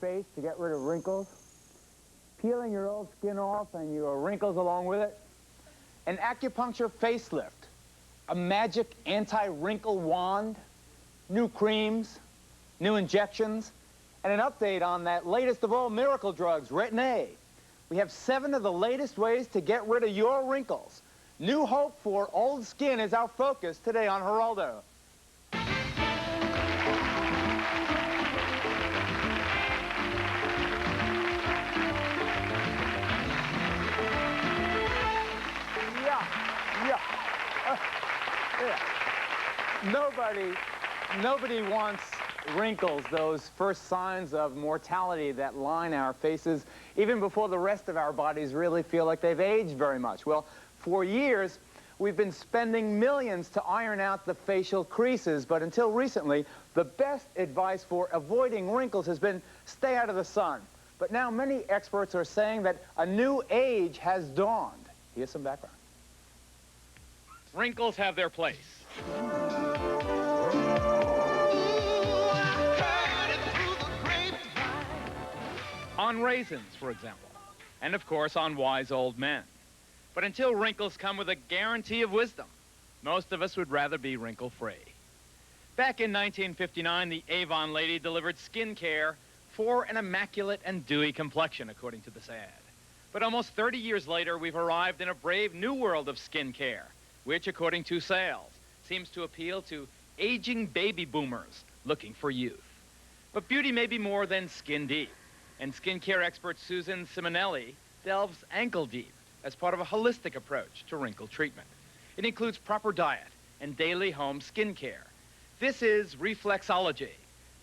face to get rid of wrinkles? Peeling your old skin off and your wrinkles along with it? An acupuncture facelift? A magic anti-wrinkle wand? New creams? New injections? And an update on that latest of all miracle drugs, Retin-A. We have 7 of the latest ways to get rid of your wrinkles. New hope for old skin is our focus today on Geraldo. Nobody wants wrinkles, those first signs of mortality that line our faces, even before the rest of our bodies really feel like they've aged very much. Well, for years, we've been spending millions to iron out the facial creases, but until recently, the best advice for avoiding wrinkles has been stay out of the sun. But now many experts are saying that a new age has dawned. Here's some background. Wrinkles have their place. On raisins, for example, and of course on wise old men. But until wrinkles come with a guarantee of wisdom, most of us would rather be wrinkle-free. Back in 1959, the Avon lady delivered skin care for an immaculate and dewy complexion, according to this ad. But almost 30 years later, we've arrived in a brave new world of skin care, which, according to sales, seems to appeal to aging baby boomers looking for youth. But beauty may be more than skin deep. And skincare expert Susan Simonelli delves ankle deep as part of a holistic approach to wrinkle treatment. It includes proper diet and daily home skincare. This is reflexology,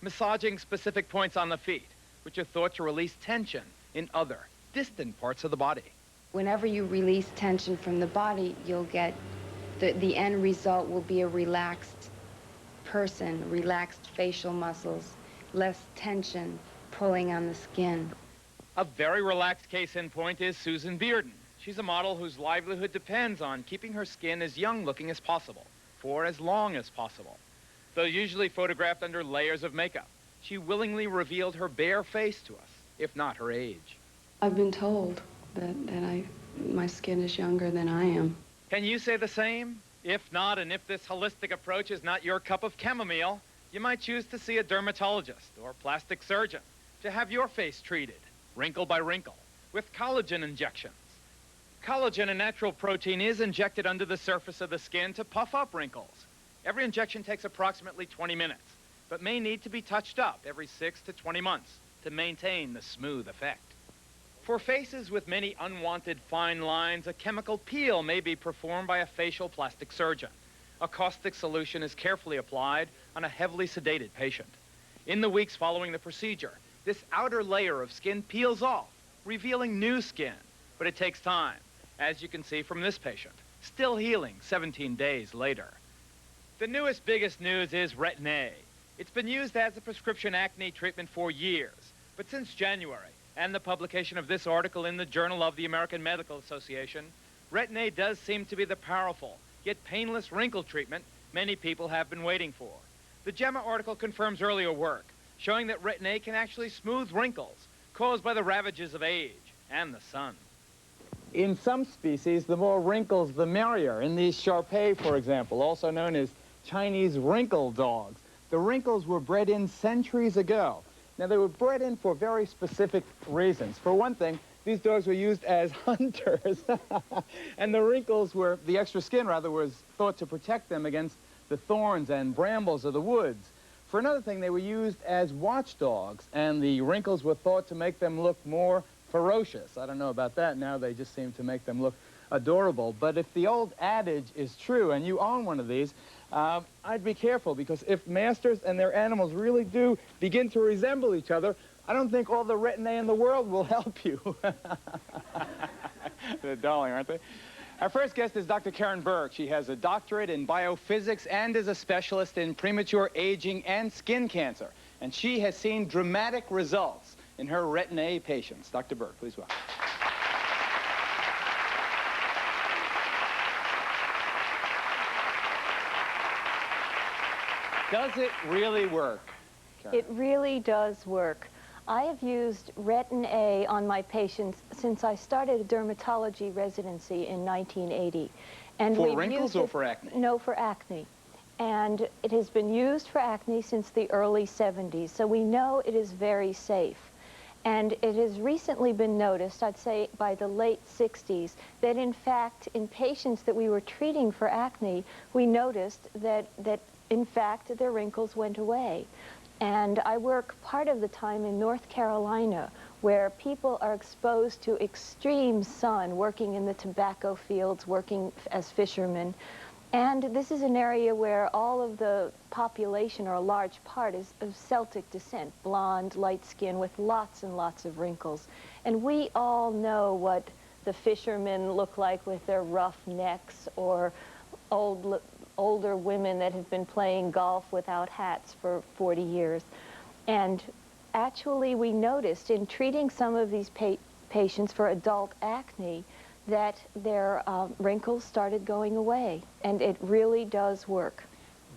massaging specific points on the feet, which are thought to release tension in other, distant parts of the body. Whenever you release tension from the body, you'll get, the end result will be a relaxed person, relaxed facial muscles, less tension pulling on the skin. A very relaxed case in point is Susan Bearden. She's a model whose livelihood depends on keeping her skin as young-looking as possible, for as long as possible. Though usually photographed under layers of makeup, she willingly revealed her bare face to us, if not her age. I've been told that my skin is younger than I am. Can you say the same? If not, and if this holistic approach is not your cup of chamomile, you might choose to see a dermatologist or plastic surgeon to have your face treated, wrinkle by wrinkle, with collagen injections. Collagen, a natural protein, is injected under the surface of the skin to puff up wrinkles. Every injection takes approximately 20 minutes, but may need to be touched up every 6 to 20 months to maintain the smooth effect. For faces with many unwanted fine lines, a chemical peel may be performed by a facial plastic surgeon. A caustic solution is carefully applied on a heavily sedated patient. In the weeks following the procedure, this outer layer of skin peels off, revealing new skin, but it takes time, as you can see from this patient, still healing 17 days later. The newest, biggest news is Retin-A. It's been used as a prescription acne treatment for years, but since January, and the publication of this article in the Journal of the American Medical Association, Retin-A does seem to be the powerful, yet painless wrinkle treatment many people have been waiting for. The JAMA article confirms earlier work, showing that Retin-A can actually smooth wrinkles caused by the ravages of age and the sun. In some species, the more wrinkles, the merrier. In these Shar-Pei, for example, also known as Chinese wrinkle dogs, the wrinkles were bred in centuries ago. Now, they were bred in for very specific reasons. For one thing, these dogs were used as hunters, and the wrinkles were, the extra skin, rather, was thought to protect them against the thorns and brambles of the woods. For another thing, they were used as watchdogs, and the wrinkles were thought to make them look more ferocious. I don't know about that. Now they just seem to make them look adorable. But if the old adage is true, and you own one of these, I'd be careful, because if masters and their animals really do begin to resemble each other, I don't think all the Retin-A in the world will help you. They're darling, aren't they? Our first guest is Dr. Karen Burke. She has a doctorate in biophysics and is a specialist in premature aging and skin cancer. And she has seen dramatic results in her Retin-A patients. Dr. Burke, please welcome. Does it really work, Karen? It really does work. I have used Retin A on my patients since I started a dermatology residency in 1980. And For we've wrinkles used or it, for acne? No, for acne. And it has been used for acne since the early 70s, so we know it is very safe. And it has recently been noticed, I'd say by the late 60s, that in fact, in patients that we were treating for acne, we noticed that in fact, their wrinkles went away. And I work part of the time in North Carolina, where people are exposed to extreme sun, working in the tobacco fields, working as fishermen. And this is an area where all of the population, or a large part, is of Celtic descent, blonde, light skin, with lots and lots of wrinkles. And we all know what the fishermen look like with their rough necks, or older women that have been playing golf without hats for 40 years. And actually, we noticed in treating some of these patients for adult acne that their wrinkles started going away, and it really does work.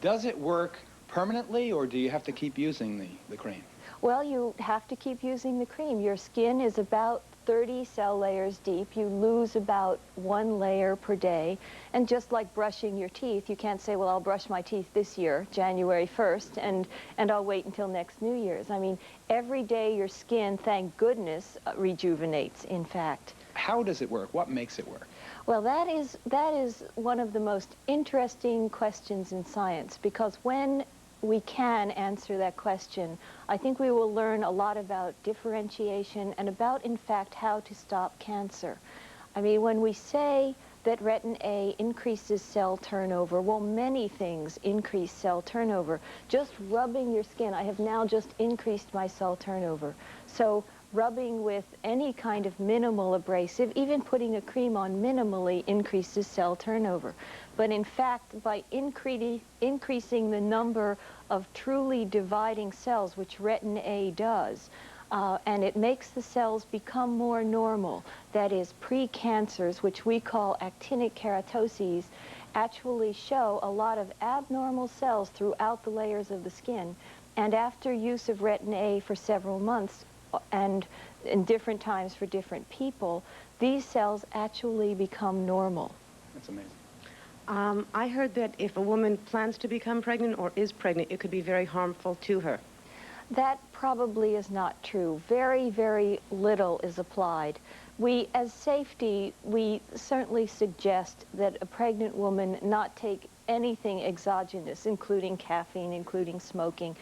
Does it work permanently, or do you have to keep using the cream? Well, you have to keep using the cream. Your skin is about 30 cell layers deep. You lose about 1 layer per day. And just like brushing your teeth, you can't say, well, I'll brush my teeth this year, January 1st, and I'll wait until next New Year's. I mean, every day your skin, thank goodness, rejuvenates, in fact. How does it work? What makes it work? Well, that is one of the most interesting questions in science, because when we can answer that question, I think we will learn a lot about differentiation and about, in fact, how to stop cancer. I mean, when we say that Retin A increases cell turnover, well, many things increase cell turnover. Just rubbing your skin, I have now just increased my cell turnover. So rubbing with any kind of minimal abrasive, even putting a cream on minimally, increases cell turnover. But in fact, by increasing the number of truly dividing cells, which Retin A does, and it makes the cells become more normal, that is, pre-cancers, which we call actinic keratoses, actually show a lot of abnormal cells throughout the layers of the skin. And after use of Retin A for several months, and in different times for different people, these cells actually become normal. That's amazing. I heard that if a woman plans to become pregnant or is pregnant, it could be very harmful to her. That probably is not true. Very, very little is applied. As safety, we certainly suggest that a pregnant woman not take anything exogenous, including caffeine, including smoking.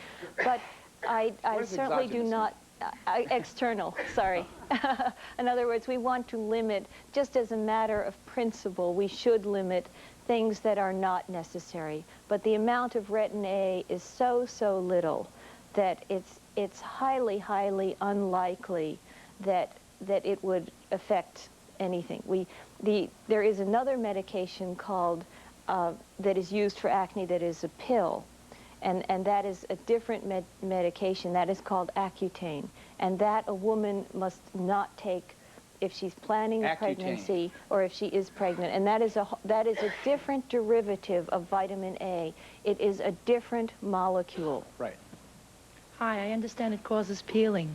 But I certainly do not... external, sorry. In other words, we want to limit, just as a matter of principle, we should limit things that are not necessary. But the amount of Retin A is so little that it's highly, highly unlikely that it would affect anything. There is another medication called, that is used for acne, that is a pill. And that is a different medication. That is called Accutane. And that a woman must not take if she's planning a pregnancy or if she is pregnant. And that is a different derivative of vitamin A. It is a different molecule. Right. Hi, I understand it causes peeling.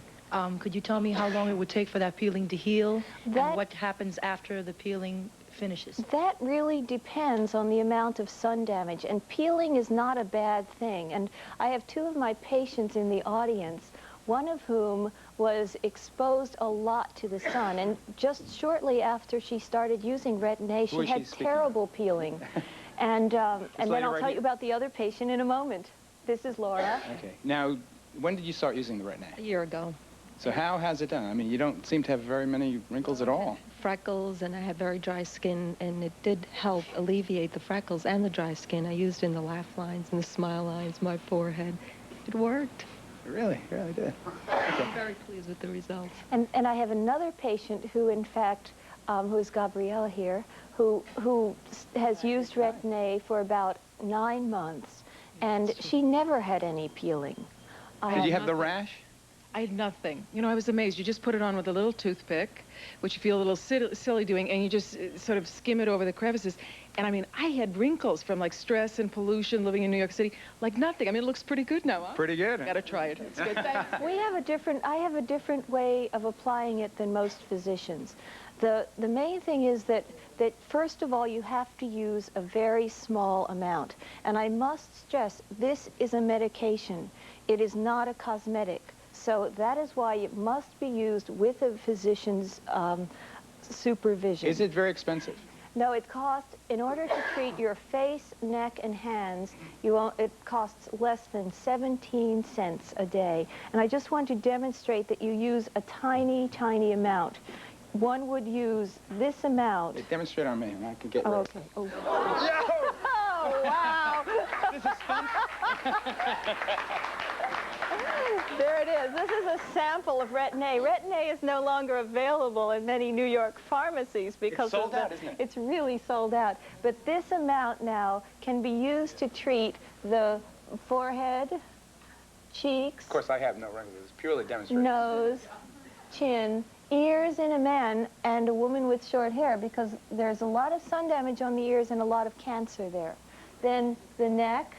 Could you tell me how long it would take for that peeling to heal and what happens after the peeling finishes? That really depends on the amount of sun damage, and peeling is not a bad thing. And I have two of my patients in the audience, one of whom was exposed a lot to the sun, and just shortly after she started using Retin A, she had terrible peeling. And then I'll tell you about the other patient in a moment. This is Laura. Okay. Now, when did you start using the Retin A? A year ago. So how has it done? I mean, you don't seem to have very many wrinkles at all. Freckles, and I had very dry skin, and it did help alleviate the freckles and the dry skin. I used in the laugh lines and the smile lines, my forehead. It worked. It really did. Okay. I'm very pleased with the results. And I have another patient who, in fact, who is Gabriella here, who has used Retin A for about 9 months, and she never had any peeling. Did you have the rash? I had nothing. You know, I was amazed. You just put it on with a little toothpick, which you feel a little silly doing, and you just sort of skim it over the crevices. And I mean, I had wrinkles from like stress and pollution living in New York City, like nothing. I mean, it looks pretty good now, huh? Pretty good. Gotta try it. It's good. Thanks. I have a different way of applying it than most physicians. The main thing is that first of all, you have to use a very small amount. And I must stress, this is a medication. It is not a cosmetic. So that is why it must be used with a physician's supervision. Is it very expensive? No, it costs, in order to treat your face, neck, and hands, it costs less than 17 cents a day. And I just want to demonstrate that you use a tiny, tiny amount. One would use this amount. Hey, demonstrate on me, and I can get Oh, rid. okay. Oh. Yo! Oh, wow. This is fun. There it is. This is a sample of Retin-A. Retin-A is no longer available in many New York pharmacies because It's sold out, isn't it? It's really sold out. But this amount now can be used to treat the forehead, cheeks, Of course, I have no wrinkles. It's purely demonstrative. nose, chin, ears in a man and a woman with short hair, because there's a lot of sun damage on the ears and a lot of cancer there. Then the neck,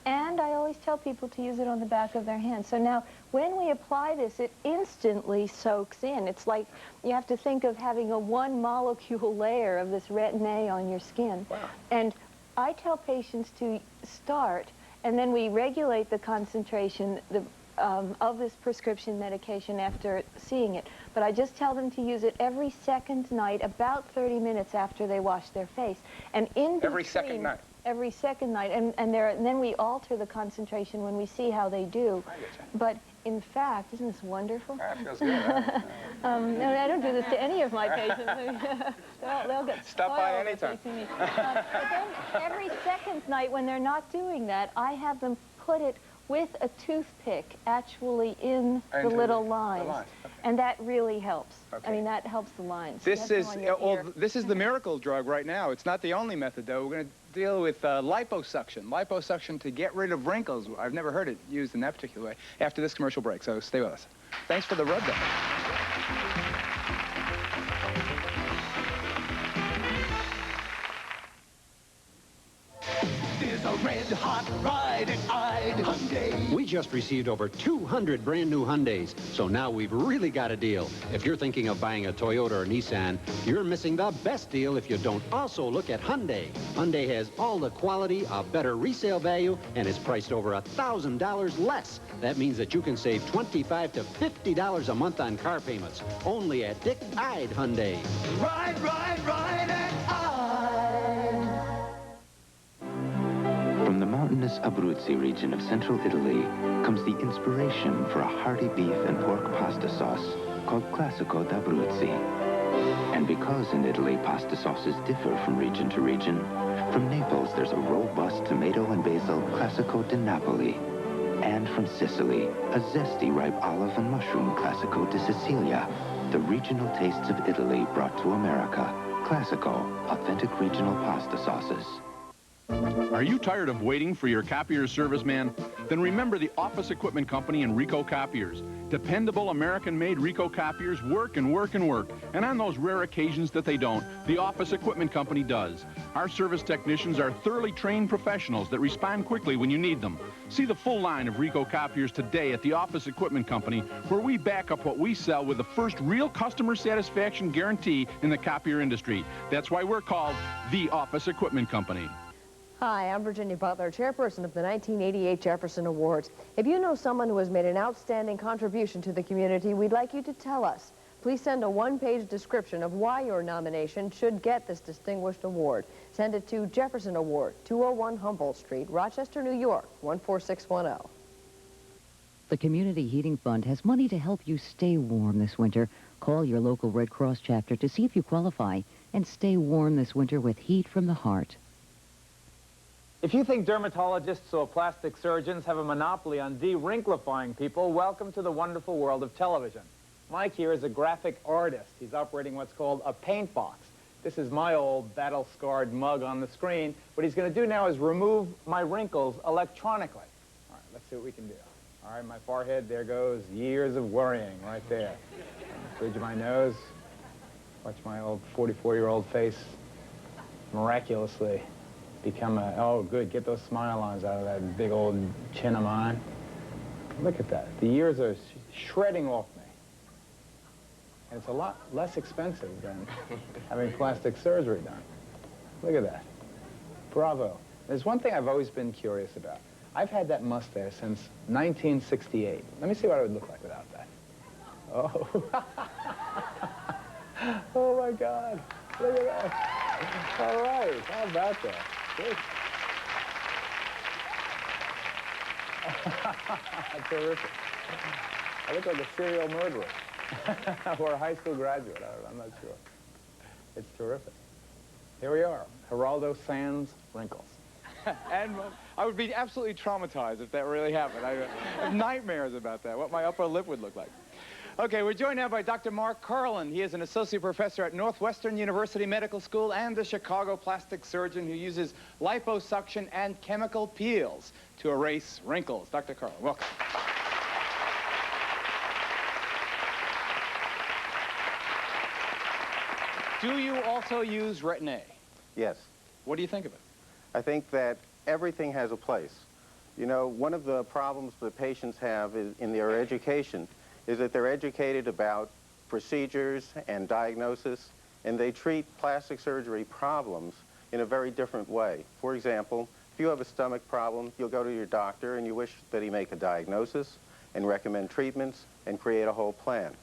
and I always tell people to use it on the back of their hand. So now, when we apply this, it instantly soaks in. It's like you have to think of having a one-molecule layer of this Retin-A on your skin. Wow. And I tell patients to start, and then we regulate the concentration of this prescription medication after seeing it. But I just tell them to use it every second night, about 30 minutes after they wash their face. And in between, Every second night? Every second night. And then we alter the concentration when we see how they do. I get you. But in fact, isn't this wonderful? That feels good. No, I don't do this to any of my patients. They'll get Stop by spoiled anytime. if they see me. But then every second night when they're not doing that, I have them put it with a toothpick actually in the Into little the lines. lines, okay. And that really helps. Okay. I mean, that helps the lines. This That's is on your ear. this is the miracle drug right now. It's not the only method, though. We're going to deal with liposuction. Liposuction to get rid of wrinkles. I've never heard it used in that particular way. After this commercial break, so stay with us. Thanks for the rub down. There's a red-hot ride at Hyundai. We just received over 200 brand new Hyundais, so now we've really got a deal. If you're thinking of buying a Toyota or Nissan, you're missing the best deal if you don't also look at Hyundai. Hyundai has all the quality, a better resale value, and is priced over $1,000 less. That means that you can save $25 to $50 a month on car payments, only at Dick Ide Hyundai. Ride, ride, ride at Hyde. From the mountainous Abruzzi region of central Italy comes the inspiration for a hearty beef and pork pasta sauce called Classico d'Abruzzi. And because in Italy pasta sauces differ from region to region, from Naples there's a robust tomato and basil Classico di Napoli. And from Sicily, a zesty ripe olive and mushroom Classico di Sicilia. The regional tastes of Italy brought to America. Classico, authentic regional pasta sauces. Are you tired of waiting for your copier service, man? Then remember the Office Equipment Company and Rico Copiers. Dependable American-made Rico copiers work and work and work. And on those rare occasions that they don't, the Office Equipment Company does. Our service technicians are thoroughly trained professionals that respond quickly when you need them. See the full line of Rico copiers today at the Office Equipment Company, where we back up what we sell with the first real customer satisfaction guarantee in the copier industry. That's why we're called the Office Equipment Company. Hi, I'm Virginia Butler, chairperson of the 1988 Jefferson Awards. If you know someone who has made an outstanding contribution to the community, we'd like you to tell us. Please send a one-page description of why your nomination should get this distinguished award. Send it to Jefferson Award, 201 Humboldt Street, Rochester, New York, 14610. The Community Heating Fund has money to help you stay warm this winter. Call your local Red Cross chapter to see if you qualify and stay warm this winter with heat from the heart. If you think dermatologists or plastic surgeons have a monopoly on de-wrinklifying people, welcome to the wonderful world of television. Mike here is a graphic artist. He's operating what's called a paint box. This is my old battle-scarred mug on the screen. What he's going to do now is remove my wrinkles electronically. All right, let's see what we can do. All right, my forehead, there goes years of worrying right there. On the bridge of my nose, watch my old 44-year-old face miraculously become a, oh, good, get those smile lines out of that big old chin of mine. Look at that. The years are shredding off me. And it's a lot less expensive than having plastic surgery done. Look at that. Bravo. There's one thing I've always been curious about. I've had that mustache since 1968. Let me see what I would look like without that. Oh. Oh, my God. Look at that. All right. How about that? Good. Terrific. I look like a serial murderer or a high school graduate. I'm not sure. It's terrific. Here we are, Geraldo sans wrinkles. And I would be absolutely traumatized if that really happened. I have nightmares about that, what my upper lip would look like. Okay, we're joined now by Dr. Mark Carlin. He is an associate professor at Northwestern University Medical School and a Chicago plastic surgeon who uses liposuction and chemical peels to erase wrinkles. Dr. Carlin, welcome. Do you also use Retin-A? Yes. What do you think of it? I think that everything has a place. You know, one of the problems that patients have in their education is that they're educated about procedures and diagnosis, and they treat plastic surgery problems in a very different way. For example, if you have a stomach problem, you'll go to your doctor and you wish that he make a diagnosis and recommend treatments and create a whole plan.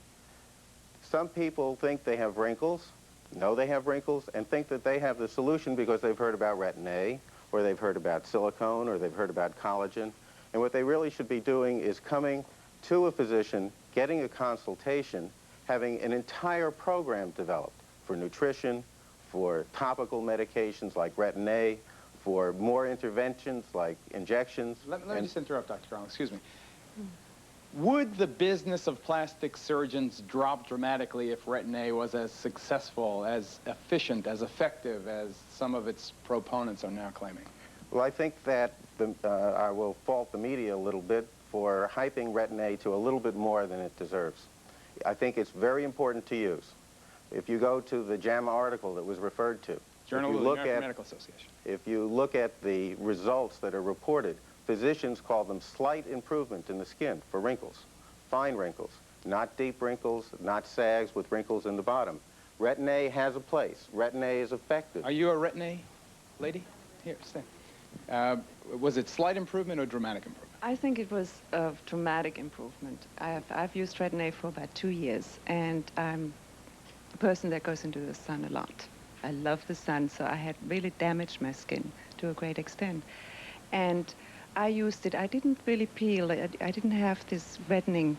Some people think they have wrinkles, know they have wrinkles, and think that they have the solution because they've heard about Retin-A, or they've heard about silicone, or they've heard about collagen. And what they really should be doing is coming to a physician, getting a consultation, having an entire program developed for nutrition, for topical medications like Retin-A, for more interventions like injections. Let me just interrupt, Dr. Carlin, excuse me. Would the business of plastic surgeons drop dramatically if Retin-A was as successful, as efficient, as effective as some of its proponents are now claiming? Well, I think that I will fault the media a little bit for hyping Retin-A to a little bit more than it deserves. I think it's very important to use. If you go to the JAMA article that was referred to, Journal of the American Medical Association. If you look at the results that are reported, physicians call them slight improvement in the skin for wrinkles, fine wrinkles, not deep wrinkles, not sags with wrinkles in the bottom. Retin-A has a place. Retin-A is effective. Are you a Retin-A lady? Here, stay. Was it slight improvement or dramatic improvement? I think it was a dramatic improvement. I've used Retin-A for about 2 years, and I'm a person that goes into the sun a lot. I love the sun, so I had really damaged my skin to a great extent. And I used it. I didn't really peel. I didn't have this reddening,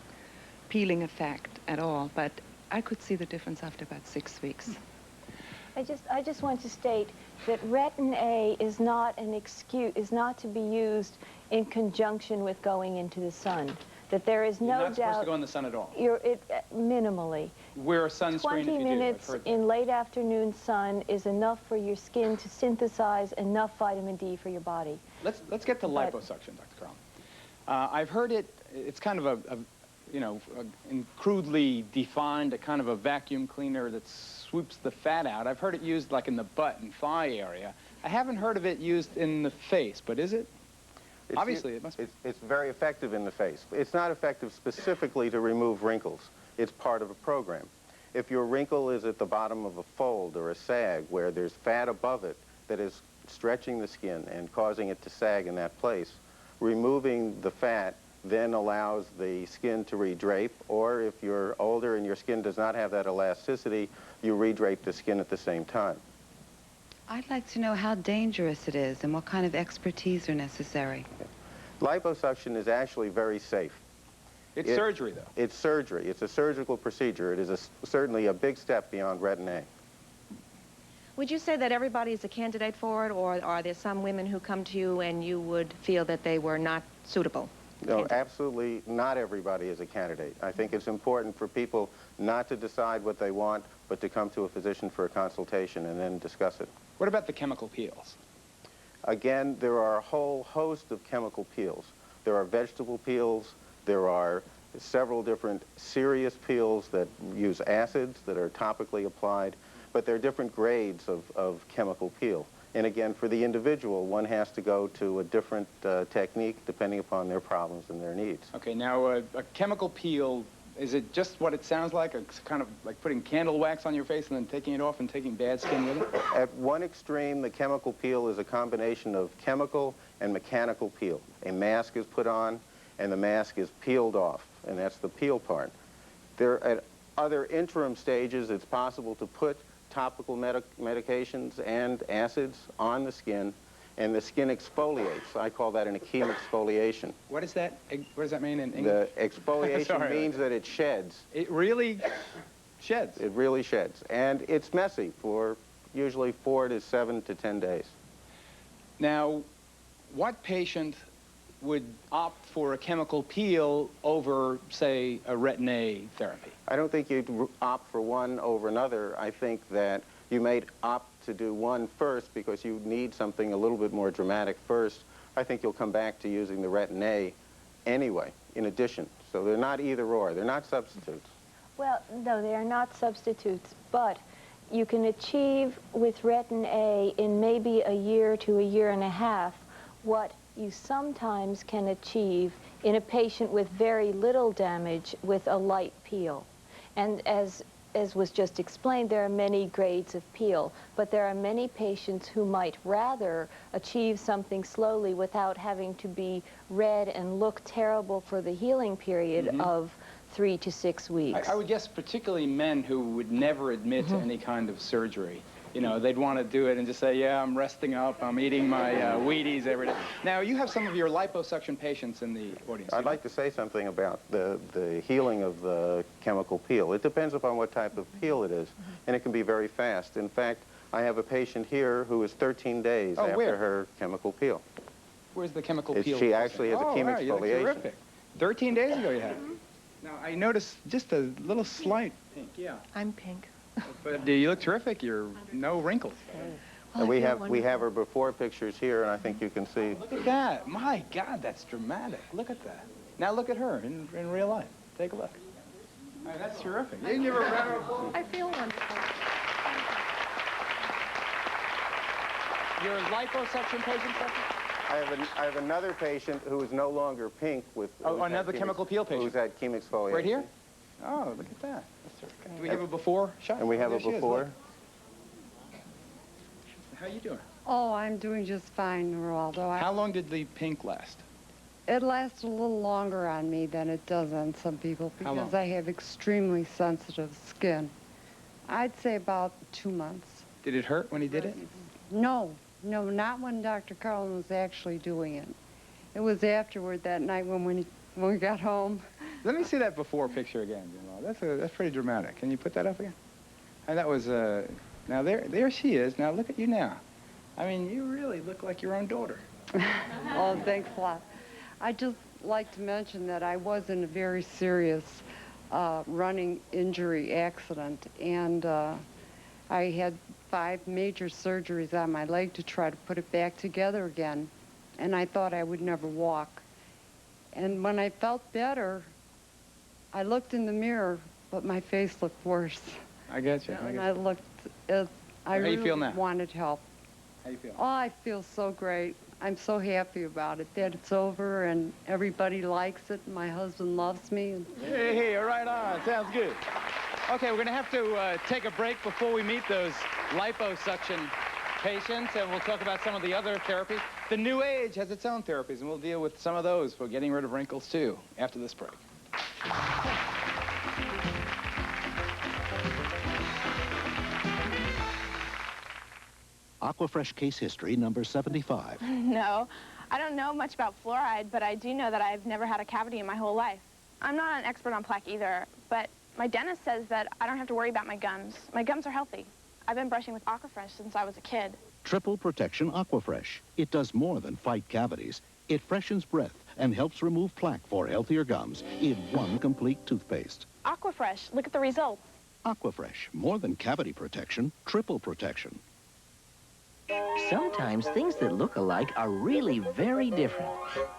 peeling effect at all, but I could see the difference after about 6 weeks. I just want to state that Retin-A is not an excuse, is not to be used in conjunction with going into the sun. That there is no doubt. You're not supposed to go in the sun at all. Minimally. Wear a sunscreen 20 if you minutes do. in late afternoon sun is enough for your skin to synthesize enough vitamin D for your body. Let's get to liposuction, Dr. Carlin. I've heard it's kind of in crudely defined, a kind of a vacuum cleaner that swoops the fat out. I've heard it used like in the butt and thigh area. I haven't heard of it used in the face, but is it? Obviously, it must be. It's very effective in the face. It's not effective specifically to remove wrinkles. It's part of a program. If your wrinkle is at the bottom of a fold or a sag where there's fat above it that is stretching the skin and causing it to sag in that place, removing the fat then allows the skin to redrape, or if you're older and your skin does not have that elasticity, you redrape the skin at the same time. I'd like to know how dangerous it is and what kind of expertise are necessary. Liposuction is actually very safe. It's surgery, though. It's surgery. It's a surgical procedure. It is certainly a big step beyond Retin-A. Would you say that everybody is a candidate for it, or are there some women who come to you and you would feel that they were not suitable? No, absolutely not everybody is a candidate. I think it's important for people not to decide what they want, but to come to a physician for a consultation and then discuss it. What about the chemical peels? Again, there are a whole host of chemical peels. There are vegetable peels, There are several different serious peels that use acids that are topically applied, but there are different grades of chemical peel. And again, for the individual, one has to go to a different technique depending upon their problems and their needs. Okay, now a chemical peel, is it just what it sounds like? It's kind of like putting candle wax on your face and then taking it off and taking bad skin with it? At one extreme, the chemical peel is a combination of chemical and mechanical peel. A mask is put on and the mask is peeled off, and that's the peel part. At other interim stages, it's possible to put topical medications and acids on the skin, and the skin exfoliates. I call that an achemic exfoliation. What is that? What does that mean in The English? exfoliation means that it sheds. It really sheds? It really sheds. And it's messy for usually 4 to 7 to 10 days. Now, what patient would opt for a chemical peel over, say, a Retin-A therapy? I don't think you'd opt for one over another. I think that you may opt to do one first because you need something a little bit more dramatic first. I think you'll come back to using the Retin-A anyway, in addition. So they're not either or. They're not substitutes. Well, no, they are not substitutes, but you can achieve with Retin-A in maybe a year to a year and a half what you sometimes can achieve in a patient with very little damage with a light peel. And as was just explained, there are many grades of peel, but there are many patients who might rather achieve something slowly without having to be red and look terrible for the healing period of 3 to 6 weeks. I would guess particularly men who would never admit to any kind of surgery. You know, they'd want to do it and just say, yeah, I'm resting up, I'm eating my Wheaties every day. Now, you have some of your liposuction patients in the audience. I'd like to say something about the healing of the chemical peel. It depends upon what type of peel it is, and it can be very fast. In fact, I have a patient here who is 13 days after her chemical peel. Where's the chemical peel? She actually has achemic you look exfoliation. terrific. 13 days ago you had it. Now, I noticed just a little slight pink, yeah. I'm pink. But you look terrific. You're no wrinkles. And we have her before pictures here, and I think you can see. Look at that. My God, that's dramatic. Look at that. Now look at her in real life. Take a look. All right, that's terrific. You can give her a round of applause. I feel wonderful. Your liposuction patient, Stephanie? I have another patient who is no longer pink with. Oh, another chemical peel patient. Who's had chemic exfoliation. Right here? Oh, look at that. Do we have a before shot? And we have a before. How you doing? Oh, I'm doing just fine, Geraldo. How long did the pink last? It lasts a little longer on me than it does on some people because I have extremely sensitive skin. I'd say about 2 months. Did it hurt when he did it? No, not when Dr. Carlin was actually doing it. It was afterward that night when we got home. Let me see that before picture again, Geraldo. That's pretty dramatic. Can you put that up again? And that was, now there she is. Now look at you now. I mean, you really look like your own daughter. Oh, thanks a lot. I'd just like to mention that I was in a very serious running injury accident, and I had 5 major surgeries on my leg to try to put it back together again, and I thought I would never walk. And when I felt better, I looked in the mirror, but my face looked worse. I get you. And I looked, I really feel now? wanted help. How you feel? Oh, I feel so great. I'm so happy about it, that it's over and everybody likes it. My husband loves me. And Hey, right on. Sounds good. Okay, we're going to have to take a break before we meet those liposuction patients, and we'll talk about some of the other therapies. The New Age has its own therapies, and we'll deal with some of those for getting rid of wrinkles, too, after this break. Aquafresh case history number 75. No, I don't know much about fluoride, but I do know that I've never had a cavity in my whole life. I'm not an expert on plaque either, but my dentist says that I don't have to worry about my gums. My gums are healthy. I've been brushing with Aquafresh since I was a kid. Triple Protection Aquafresh. It does more than fight cavities. It freshens breath and helps remove plaque for healthier gums in one complete toothpaste. Aquafresh, look at the results. Aquafresh, more than cavity protection, triple protection. Sometimes things that look alike are really very different.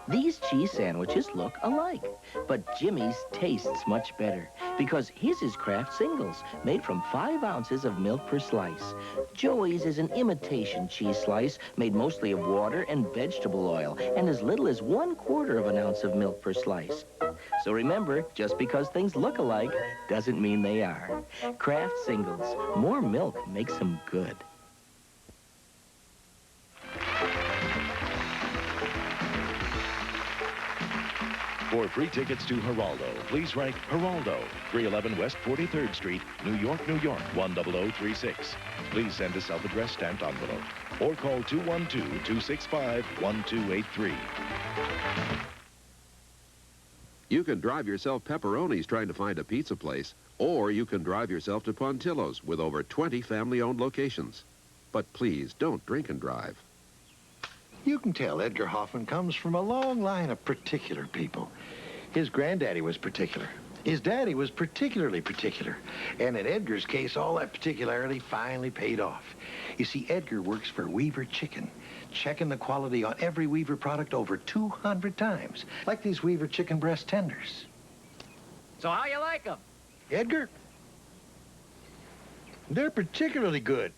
These cheese sandwiches look alike, but Jimmy's tastes much better because his is Kraft Singles, made from 5 ounces of milk per slice. Joey's is an imitation cheese slice made mostly of water and vegetable oil and as little as 1/4 of an ounce of milk per slice. So remember, just because things look alike doesn't mean they are. Kraft Singles, more milk makes them good. For free tickets to Geraldo, please write Geraldo, 311 West 43rd Street, New York, New York, 10036. Please send a self-addressed stamped envelope or call 212-265-1283. You can drive yourself pepperonis trying to find a pizza place, or you can drive yourself to Pontillo's with over 20 family-owned locations. But please, don't drink and drive. You can tell Edgar Hoffman comes from a long line of particular people. His granddaddy was particular. His daddy was particularly particular. And in Edgar's case, all that particularity finally paid off. You see, Edgar works for Weaver Chicken, checking the quality on every Weaver product over 200 times, like these Weaver chicken breast tenders. So how you like them? Edgar? They're particularly good.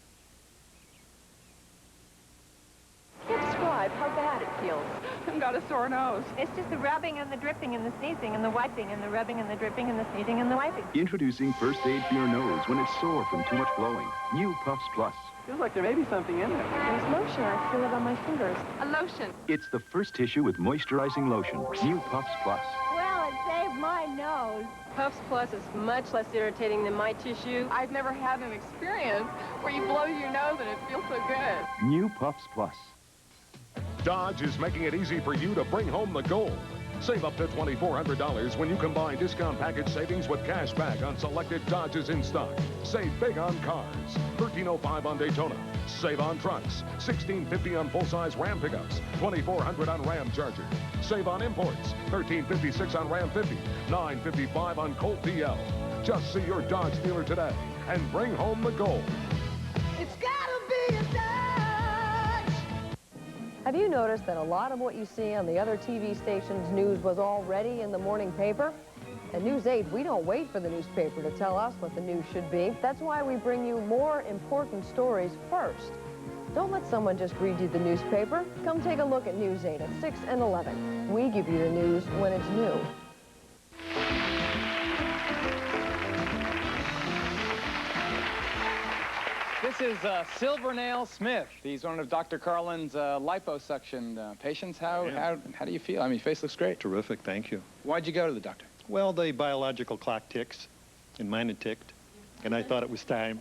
Describe how bad it feels. I've got a sore nose. It's just the rubbing and the dripping and the sneezing and the wiping and the rubbing and the dripping and the sneezing and the wiping. Introducing first aid for your nose when it's sore from too much blowing. New Puffs Plus. Feels like there may be something in there. There's lotion. I feel it on my fingers. A lotion. It's the first tissue with moisturizing lotion. New Puffs Plus. Well, it saved my nose. Puffs Plus is much less irritating than my tissue. I've never had an experience where you blow your nose and it feels so good. New Puffs Plus. Dodge is making it easy for you to bring home the gold. Save up to $2,400 when you combine discount package savings with cash back on selected Dodges in stock. Save big on cars. $13.05 on Daytona. Save on trucks. $16.50 on full-size Ram pickups. $2,400 on Ram Charger. Save on imports. $13.56 on Ram 50. $9.55 on Colt PL. Just see your Dodge dealer today and bring home the gold. It's gotta be a Dodge. Have you noticed that a lot of what you see on the other TV stations' news was already in the morning paper? At News 8, we don't wait for the newspaper to tell us what the news should be. That's why we bring you more important stories first. Don't let someone just read you the newspaper. Come take a look at News 8 at 6 and 11. We give you the news when it's new. This is Silvernail Smith. He's one of Dr. Carlin's liposuction patients. How do you feel? I mean, your face looks great. Terrific, thank you. Why'd you go to the doctor? Well, the biological clock ticks, and mine had ticked, and I thought it was time.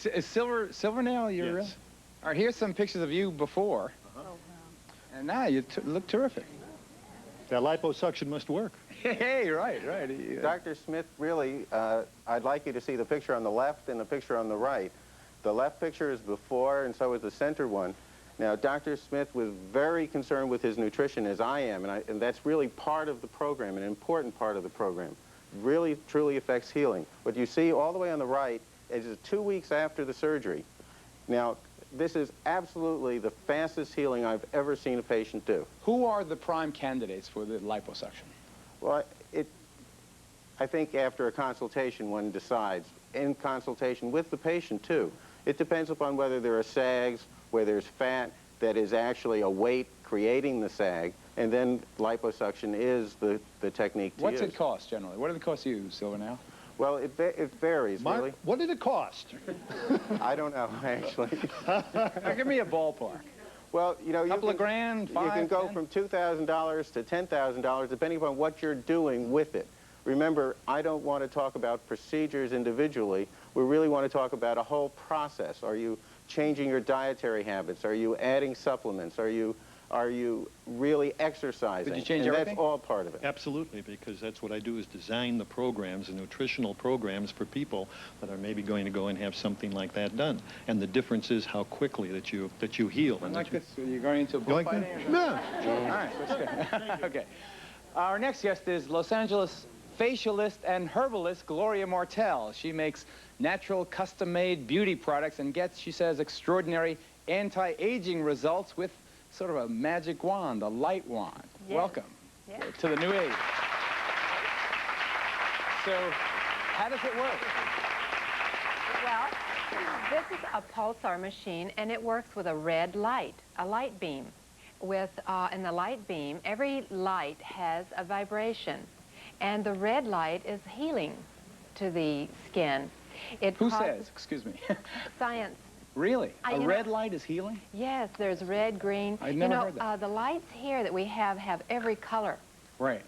Is Silvernail, you're Yes. All right, here's some pictures of you before. And now you look terrific. That liposuction must work. Hey, right. Dr. Smith, really, I'd like you to see the picture on the left and the picture on the right. The left picture is before, and so is the center one. Now, Dr. Smith was very concerned with his nutrition, as I am, and that's really part of the program, an important part of the program. Really, truly affects healing. What you see all the way on the right is 2 weeks after the surgery. Now, this is absolutely the fastest healing I've ever seen a patient do. Who are the prime candidates for the liposuction? Well, I think after a consultation, one decides, in consultation with the patient, too. It depends upon whether there are sags, where there's fat that is actually a weight creating the sag, and then liposuction is the technique to use. What's it cost, generally? What did it cost you, Silvernail? Well, it varies, Mark, really. what did it cost? I don't know, actually. Give me a ballpark. Well, you know, couple of grand, you can go 10? from $2,000 to $10,000, depending upon what you're doing with it. Remember, I don't want to talk about procedures individually. We really want to talk about a whole process. Are you changing your dietary habits? Are you adding supplements? Are you really exercising? Did you change and everything? That's all part of it. Absolutely, because that's what I do is design the programs, the nutritional programs for people that are maybe going to go and have something like that done. And the difference is how quickly that you heal. And Like this, you're going into bullfighting? No. All right, that's good. Okay. Our next guest is Los Angeles facialist and herbalist Gloria Martel. She makes natural, custom-made beauty products and gets, she says, extraordinary anti-aging results with sort of a magic wand, a light wand. Yes. Welcome Yes. to the new age. So, how does it work? Well, this is a pulsar machine, and it works with a red light, a light beam. In the light beam, every light has a vibration, and the red light is healing to the skin. Who says? Excuse me. Science. Really? A red light is healing? Yes, there's red, green. I've never heard that. The lights here that we have every color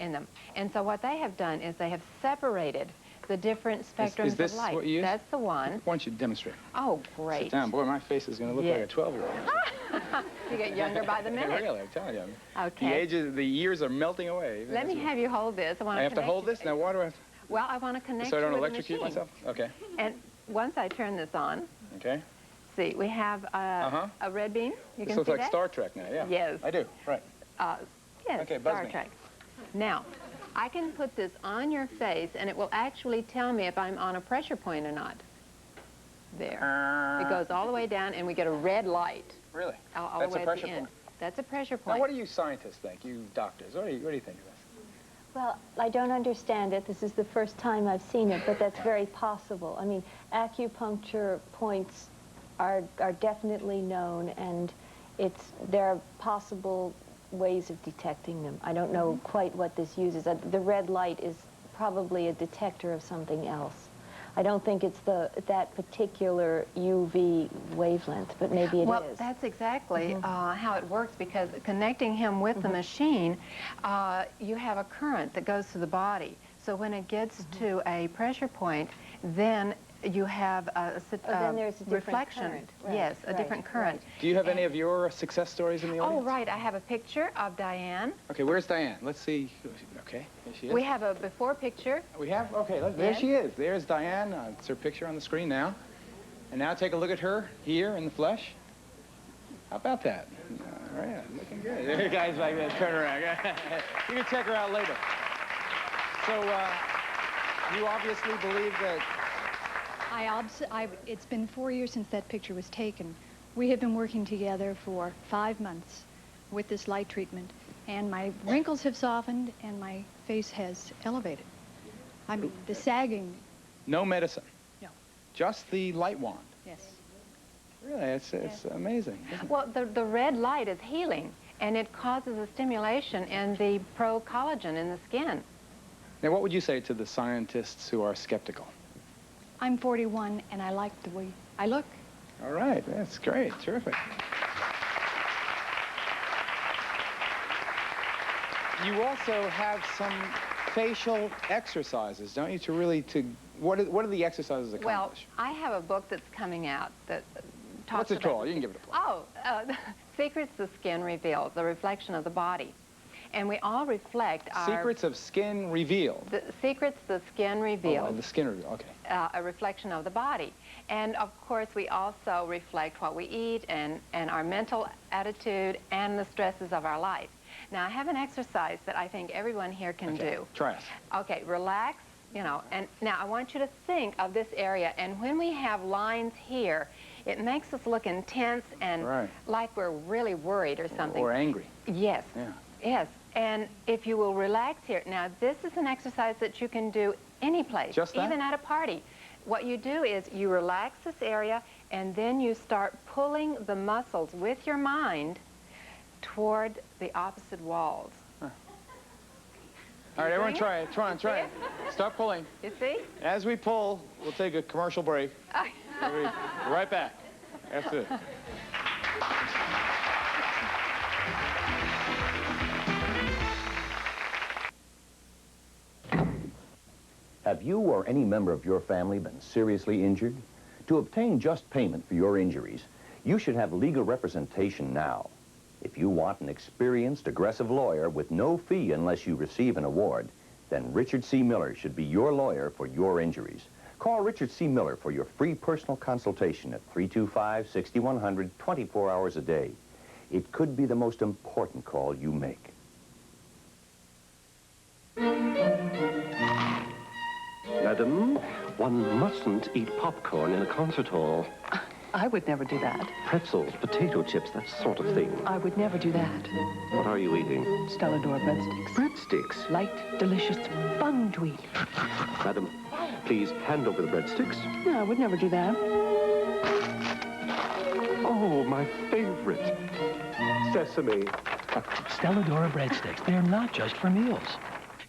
in them. And so what they have done is they have separated the different spectrums is this of light. What you use? That's the one. Why don't you demonstrate? Oh, great. Sit down. Boy, my face is going to look like a 12-year-old. You get younger by the minute. Really, I'm telling you. Okay. The years are melting away. Let me have you hold this. I have to hold this? Now, why do I have to? Well, I want to connect so I don't you with electrocute the machine. myself? Okay. And once I turn this on, okay. See, we have a red beam. You This can looks see like that? Star Trek now, yeah. Yes. I do, right. Yes, Okay, buzz Star me. Trek. Now, I can put this on your face, and it will actually tell me if I'm on a pressure point or not. There. It goes all the way down, and we get a red light. Really? All That's the way a pressure at the end. point. That's a pressure point. Now, what do you scientists think, you doctors? What do you think of this? Well, I don't understand it. This is the first time I've seen it, but that's very possible. I mean, acupuncture points are definitely known, and there are possible ways of detecting them. I don't know quite what this uses. The red light is probably a detector of something else. I don't think it's that particular UV wavelength, but maybe it is. Well, that's exactly how it works, because connecting him with the machine, you have a current that goes through the body. So when it gets to a pressure point, then you have then there's a different reflection. current. Right, Yes, a different current. Do you have any of your success stories in the audience? Oh, right. I have a picture of Diane. Okay, where's Diane? Let's see. Okay, there she is. We have a before picture. We have? Okay, there she is. There's Diane. It's her picture on the screen now. And now take a look at her here in the flesh. How about that? All right, looking good. There guys like that. Turn around. You can check her out later. So, you obviously believe that... It's been 4 years since that picture was taken. We have been working together for 5 months with this light treatment, and my wrinkles have softened and my face has elevated. I mean, the sagging. No medicine? No. Just the light wand? Yes. Really, it's amazing. Isn't it? Well, the red light is healing, and it causes a stimulation in the pro-collagen in the skin. Now, what would you say to the scientists who are skeptical? I'm 41, and I like the way I look. All right, that's great, terrific. You also have some facial exercises, don't you, what are the exercises accomplish? Well, I have a book that's coming out that talks What's it called? You can give it a plug. Oh, Secrets the Skin Reveals, the reflection of the body. And we all reflect our... Secrets of Skin Revealed. The Secrets the Skin Reveals. Oh, the skin reveal, okay. A reflection of the body. And of course, we also reflect what we eat and our mental attitude and the stresses of our life. Now, I have an exercise that I think everyone here can do. Try it. Okay, relax, and now I want you to think of this area. And when we have lines here, it makes us look intense and like we're really worried or something. Or angry. Yes. Yeah. Yes. And if you will relax here. Now, this is an exercise that you can do any place, Just that? even at a party. What you do is you relax this area, and then you start pulling the muscles with your mind toward the opposite walls. All right, everyone try it. Try it. Start pulling. You see? As we pull, we'll take a commercial break. We'll be right back. That's it. Have you or any member of your family been seriously injured? To obtain just payment for your injuries, you should have legal representation now. If you want an experienced, aggressive lawyer with no fee unless you receive an award, then Richard C. Miller should be your lawyer for your injuries. Call Richard C. Miller for your free personal consultation at 325-6100, 24 hours a day. It could be the most important call you make. Madam, one mustn't eat popcorn in a concert hall. I would never do that. Pretzels, potato chips, that sort of thing. I would never do that. What are you eating? Stellador breadsticks. Breadsticks? Light, delicious, fun to eat. Madam, please hand over the breadsticks. No, I would never do that. Oh, my favorite. Sesame. Stelladora breadsticks, they're not just for meals.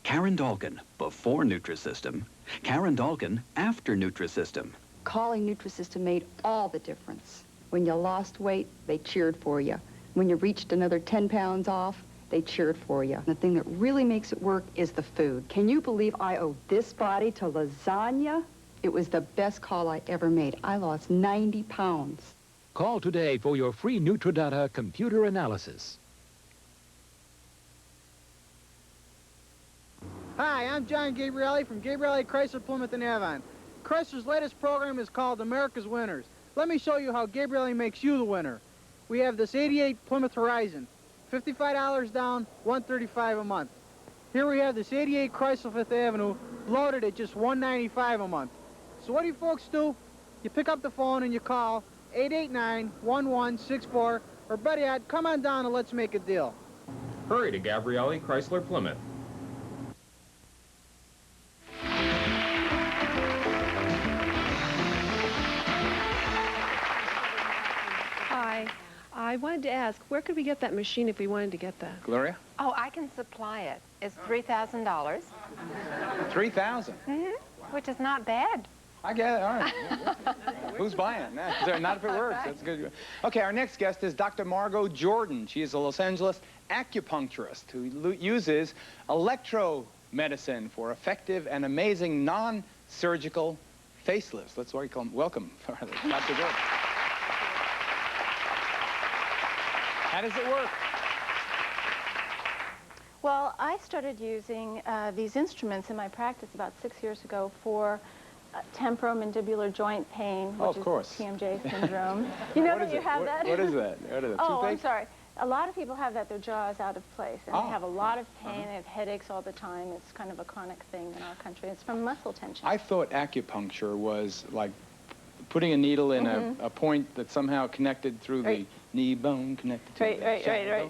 Karen Dalkin, before Nutrisystem. Karen Dalkin, after Nutrisystem. Calling Nutrisystem made all the difference. When you lost weight, they cheered for you. When you reached another 10 pounds off, they cheered for you. The thing that really makes it work is the food. Can you believe I owe this body to lasagna? It was the best call I ever made. I lost 90 pounds. Call today for your free NutriData computer analysis. Hi, I'm John Gabrielli from Gabrielli Chrysler Plymouth and Avon. Chrysler's latest program is called America's Winners. Let me show you how Gabrielli makes you the winner. We have this 88 Plymouth Horizon, $55 down, $135 a month. Here we have this 88 Chrysler Fifth Avenue, loaded at just $195 a month. So what do you folks do? You pick up the phone and you call 889-1164, or better yet, come on down and let's make a deal. Hurry to Gabrielli Chrysler Plymouth. Hi. I wanted to ask, where could we get that machine if we wanted to get that? Gloria? Oh, I can supply it. It's $3,000. $3,000? Mm-hmm. Which is not bad. I get it, all right. Who's buying? Not if it works. That's good. Okay, our next guest is Dr. Margot Jordan. She is a Los Angeles acupuncturist who uses electromedicine for effective and amazing non-surgical facelifts. Let's welcome Dr. Jordan. How does it work? Well, I started using these instruments in my practice about 6 years ago for temporomandibular joint pain, which is TMJ syndrome. You know that you have that? What is that? Oh, I'm sorry. A lot of people have that, their jaw is out of place, and they have a lot of pain, they have headaches all the time. It's kind of a chronic thing in our country. It's from muscle tension. I thought acupuncture was like putting a needle in a point that somehow connected through the knee bone, connected to the Right.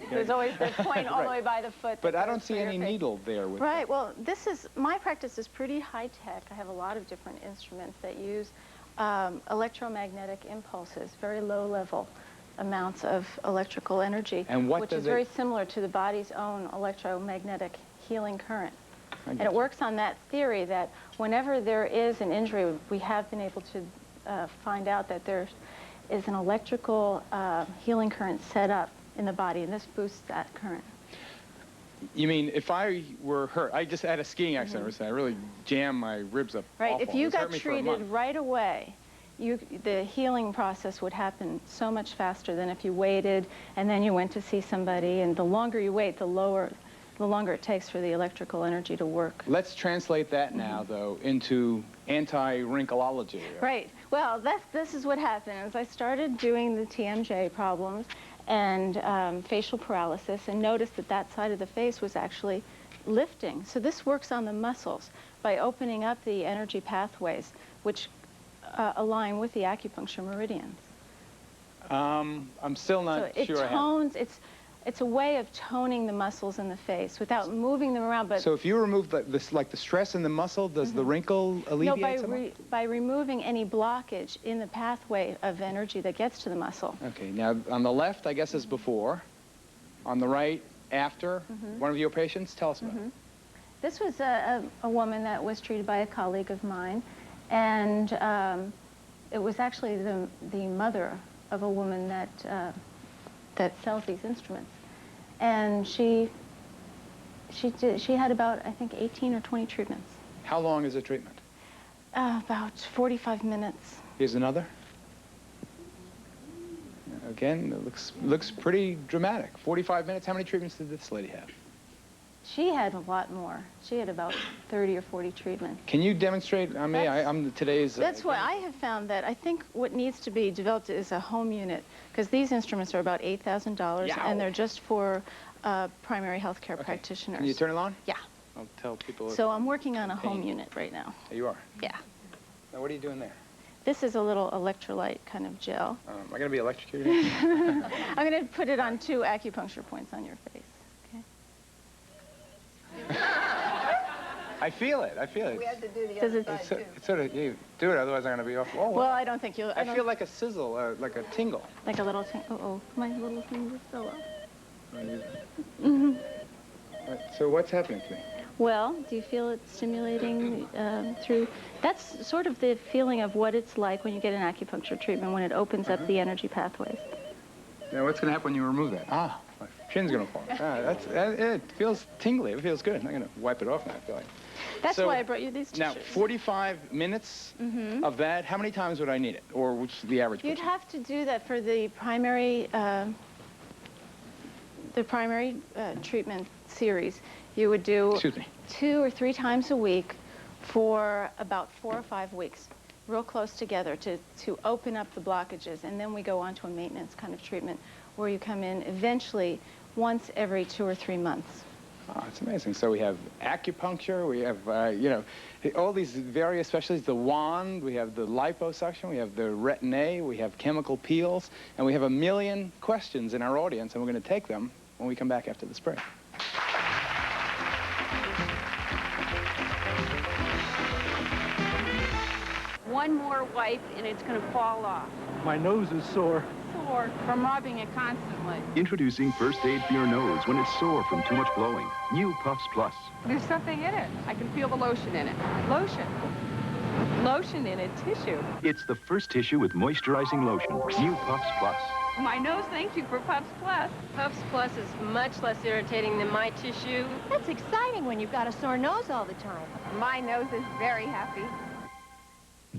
There's always the point all the way by the foot. But I don't see any needle there with Right, well, my practice is pretty high-tech. I have a lot of different instruments that use electromagnetic impulses, very low-level amounts of electrical energy, which is very similar to the body's own electromagnetic healing current. And it works on that theory that whenever there is an injury, we have been able to find out that there is an electrical healing current set up in the body, and this boosts that current. You mean if I were hurt, I just had a skiing accident recently, I really jammed my ribs up. Right, awful. if you got treated right away, the healing process would happen so much faster than if you waited and then you went to see somebody, and the longer you wait, the longer it takes for the electrical energy to work. Let's translate that now, though, into anti-wrinkleology. Right. Well, this is what happened. As I started doing the TMJ problems and facial paralysis, and noticed that that side of the face was actually lifting. So this works on the muscles by opening up the energy pathways, which align with the acupuncture meridians. I'm still not sure. So it tones. It's a way of toning the muscles in the face without moving them around. But so if you remove the stress in the muscle, does the wrinkle alleviate? No, by removing any blockage in the pathway of energy that gets to the muscle. Okay. Now on the left, I guess is before. On the right, after. One of your patients. Tell us about it. This was a woman that was treated by a colleague of mine, and it was actually the mother of a woman that sells these instruments, and she had about, I think, 18 or 20 treatments. How long is a treatment? About 45 minutes. Here's another. Again, it looks pretty dramatic. 45 minutes. How many treatments did this lady have? She had a lot more. She had about 30 or 40 treatments. Can you demonstrate? I mean, I'm today's... That's why I have found that I think what needs to be developed is a home unit, because these instruments are about $8,000, and they're just for primary health care practitioners. Can you turn it on? Yeah. I'll tell people... So I'm working on a home unit right now. There you are. Yeah. Now, what are you doing there? This is a little electrolyte kind of gel. Am I going to be electrocuted? I'm going to put it on 2 acupuncture points on your face. Okay. I feel it. I feel it. We have to do the Does other it- side, It's too. sort of, you do it, otherwise I'm going to be off. Oh, Well, I don't think you'll... I feel like a sizzle, like a tingle. Like a little thing. Uh-oh, my little finger fell off. Mm-hmm. So what's happening to me? Well, do you feel it stimulating through... That's sort of the feeling of what it's like when you get an acupuncture treatment, when it opens up the energy pathways. Now, what's going to happen when you remove that? Ah, my chin's going to fall. It feels tingly. It feels good. I'm going to wipe it off now, I feel like. That's So, why I brought you these Now, tissues. 45 minutes of that, how many times would I need it? Or what's the average? You'd have to do that for the primary treatment series. You would do Excuse me. 2 or 3 times a week for about 4 or 5 weeks, real close together to open up the blockages. And then we go on to a maintenance kind of treatment where you come in eventually once every 2 or 3 months. Oh, it's amazing. So we have acupuncture, we have, you know, all these various specialties, the wand, we have the liposuction, we have the retin-A, we have chemical peels, and we have a million questions in our audience, and we're going to take them when we come back after the spray. One more wipe and it's going to fall off. My nose is sore. Sore from rubbing it constantly. Introducing first aid for your nose when it's sore from too much blowing. New Puffs Plus. There's something in it. I can feel the lotion in it. Lotion. Lotion in it, tissue. It's the first tissue with moisturizing lotion. New Puffs Plus. My nose thanks you for Puffs Plus. Puffs Plus is much less irritating than my tissue. That's exciting when you've got a sore nose all the time. My nose is very happy.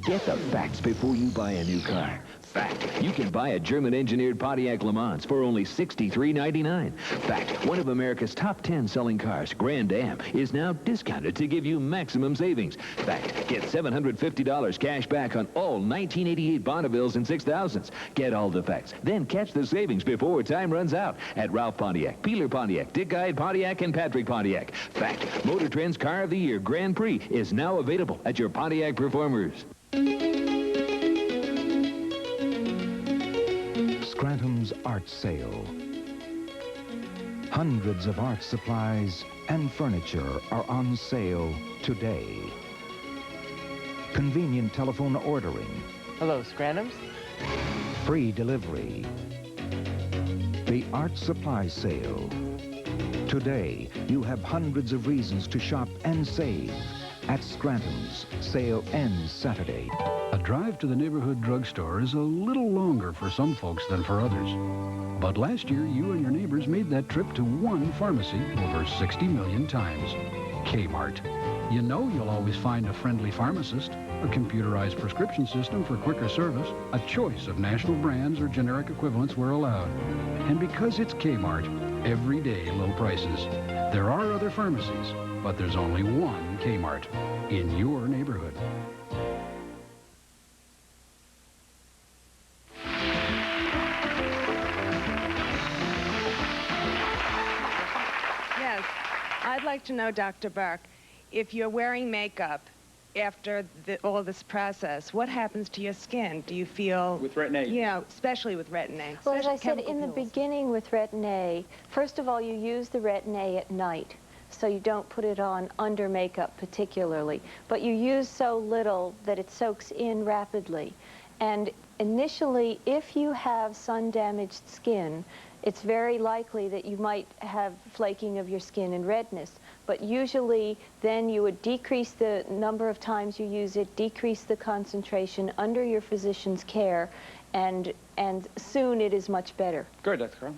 Get the facts before you buy a new car. Fact, you can buy a German-engineered Pontiac Le Mans for only $63.99. Fact, one of America's top 10 selling cars, Grand Am, is now discounted to give you maximum savings. Fact, get $750 cash back on all 1988 Bonnevilles and 6000s. Get all the facts, then catch the savings before time runs out at Ralph Pontiac, Peeler Pontiac, Dick Guide Pontiac, and Patrick Pontiac. Fact, Motor Trend's Car of the Year Grand Prix is now available at your Pontiac Performers. Scranton's Art Sale. Hundreds of art supplies and furniture are on sale today. Convenient telephone ordering. Hello, Scranton's. Free delivery. The Art Supply Sale. Today, you have hundreds of reasons to shop and save. At Scranton's, sale ends Saturday. A drive to the neighborhood drugstore is a little longer for some folks than for others. But last year, you and your neighbors made that trip to one pharmacy over 60 million times. Kmart. You know you'll always find a friendly pharmacist, a computerized prescription system for quicker service, a choice of national brands or generic equivalents where allowed. And because it's Kmart, every day low prices. There are other pharmacies, but there's only one Kmart in your neighborhood. Yes, I'd like to know, Dr. Burke, if you're wearing makeup after all this process, what happens to your skin? Do you feel... With retin-A? Yeah, especially with retin-A. Well, as I said, chemical in the peels. beginning with retin-A, first of all, you use the retin-A at night, so you don't put it on under makeup particularly. But you use so little that it soaks in rapidly. And initially, if you have sun-damaged skin, it's very likely that you might have flaking of your skin and redness. But usually, then you would decrease the number of times you use it, decrease the concentration under your physician's care, and soon it is much better. Good, Dr. Carl.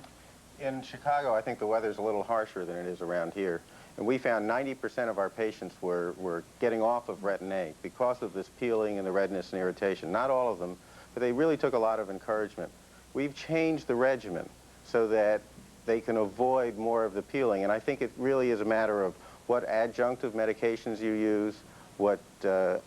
In Chicago, I think the weather's a little harsher than it is around here. And we found 90% of our patients were getting off of retin-A because of this peeling and the redness and irritation. Not all of them, but they really took a lot of encouragement. We've changed the regimen so that they can avoid more of the peeling. And I think it really is a matter of what adjunctive medications you use, what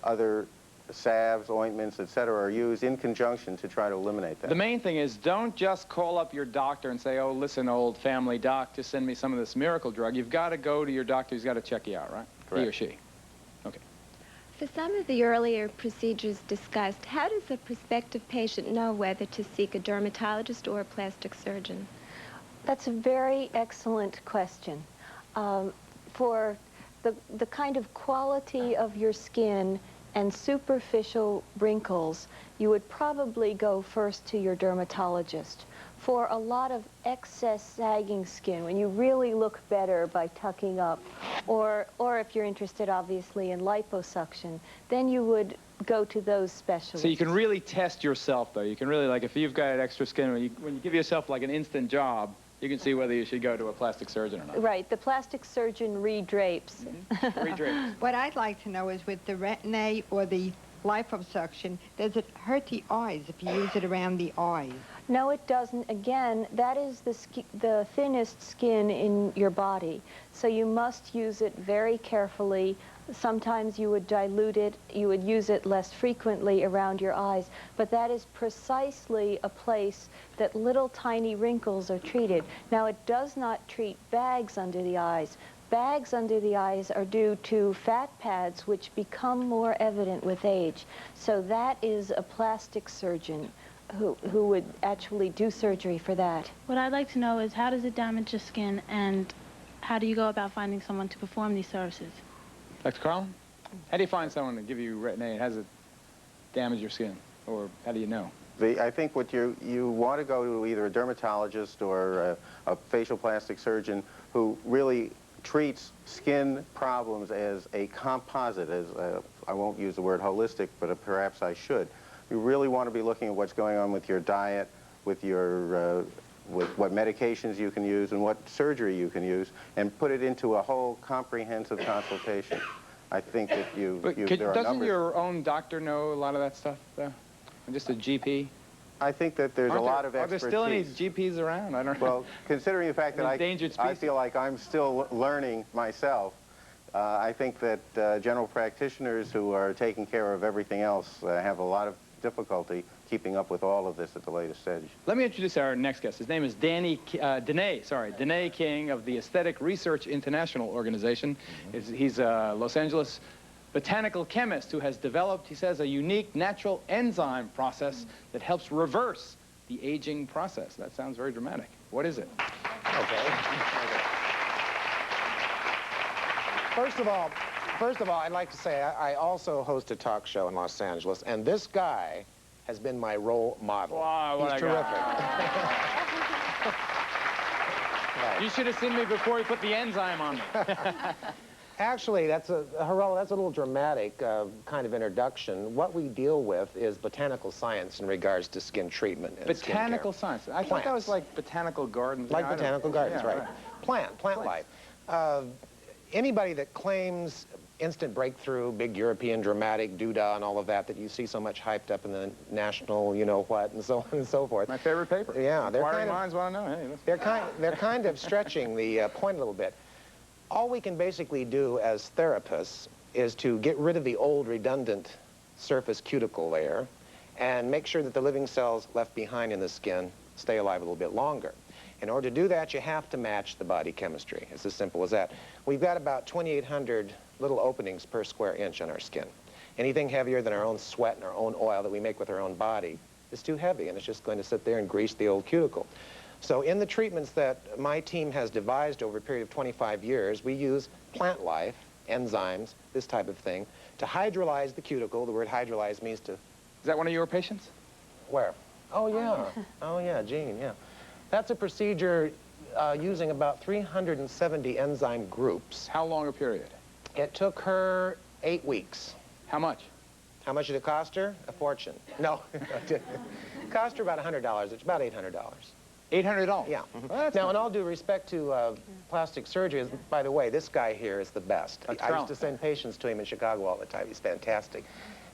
other salves, ointments, etc. are used in conjunction to try to eliminate that. The main thing is don't just call up your doctor and say, oh, listen, old family doc, just send me some of this miracle drug. You've got to go to your doctor. He's got to check you out, right? Correct. He or she. Okay. For some of the earlier procedures discussed, how does a prospective patient know whether to seek a dermatologist or a plastic surgeon? That's a very excellent question. For the kind of quality of your skin and superficial wrinkles, you would probably go first to your dermatologist. For a lot of excess sagging skin, when you really look better by tucking up, or if you're interested, obviously, in liposuction, then you would go to those specialists. So you can really test yourself, though. You can really, like, if you've got extra skin, when you give yourself, like, an instant job, you can see whether you should go to a plastic surgeon or not. Right. The plastic surgeon re-drapes. Re-drapes. What I'd like to know is with the Retin-A or the liposuction, does it hurt the eyes if you use it around the eyes? No, it doesn't. Again, that is the thinnest skin in your body. So you must use it very carefully. Sometimes you would dilute it, you would use it less frequently around your eyes, but that is precisely a place that little tiny wrinkles are treated. Now, it does not treat bags under the eyes. Bags under the eyes are due to fat pads which become more evident with age. So that is a plastic surgeon who would actually do surgery for that. What I'd like to know is, how does it damage your skin, and how do you go about finding someone to perform these services? Dr. Carlin, how do you find someone to give you Retin-A and has it damage your skin? Or how do you know? I think what you want to go to either a dermatologist or a facial plastic surgeon who really treats skin problems as a composite, as I won't use the word holistic, but perhaps I should. You really want to be looking at what's going on with your diet, with your with what medications you can use and what surgery you can use, and put it into a whole comprehensive consultation. I think that doesn't your own doctor know a lot of that stuff, though? Just a GP? I think that there's a lot of expertise. Are there still any GPs around? I don't know. Well, considering the fact that I feel like I'm still learning myself, I think that general practitioners who are taking care of everything else have a lot of difficulty keeping up with all of this at the latest stage. Let me introduce our next guest. His name is Dene King of the Aesthetic Research International Organization. He's a Los Angeles botanical chemist who has developed, he says, a unique natural enzyme process that helps reverse the aging process. That sounds very dramatic. What is it? Okay. First of all, I'd like to say I also host a talk show in Los Angeles, and this guy has been my role model. Wow, he's terrific. Right. You should have seen me before you put the enzyme on me. Actually, that's a little dramatic kind of introduction. What we deal with is botanical science in regards to skin treatment and botanical science? I thought that was like botanical gardens. Like botanical gardens, yeah, right. Plant life. Anybody that claims instant breakthrough, big European dramatic doodah and all of that you see so much hyped up in the national you-know-what and so on and so forth. My favorite paper. Yeah. Inquiring minds want to know. Hey, they're kind of stretching the point a little bit. All we can basically do as therapists is to get rid of the old redundant surface cuticle layer and make sure that the living cells left behind in the skin stay alive a little bit longer. In order to do that, you have to match the body chemistry. It's as simple as that. We've got about 2,800 little openings per square inch on our skin. Anything heavier than our own sweat and our own oil that we make with our own body is too heavy, and it's just going to sit there and grease the old cuticle. So in the treatments that my team has devised over a period of 25 years, we use plant life, enzymes, this type of thing, to hydrolyze the cuticle. The word hydrolyze means to... Is that one of your patients? Where? Oh, yeah. Oh, yeah, Jean, yeah. That's a procedure using about 370 enzyme groups. How long a period? It took her 8 weeks. How much? How much did it cost her? A fortune. No, it cost her about $100. It's about $800. $800? Yeah. Well, now, in all due respect to plastic surgery, by the way, this guy here is the best. I used to send patients to him in Chicago all the time. He's fantastic.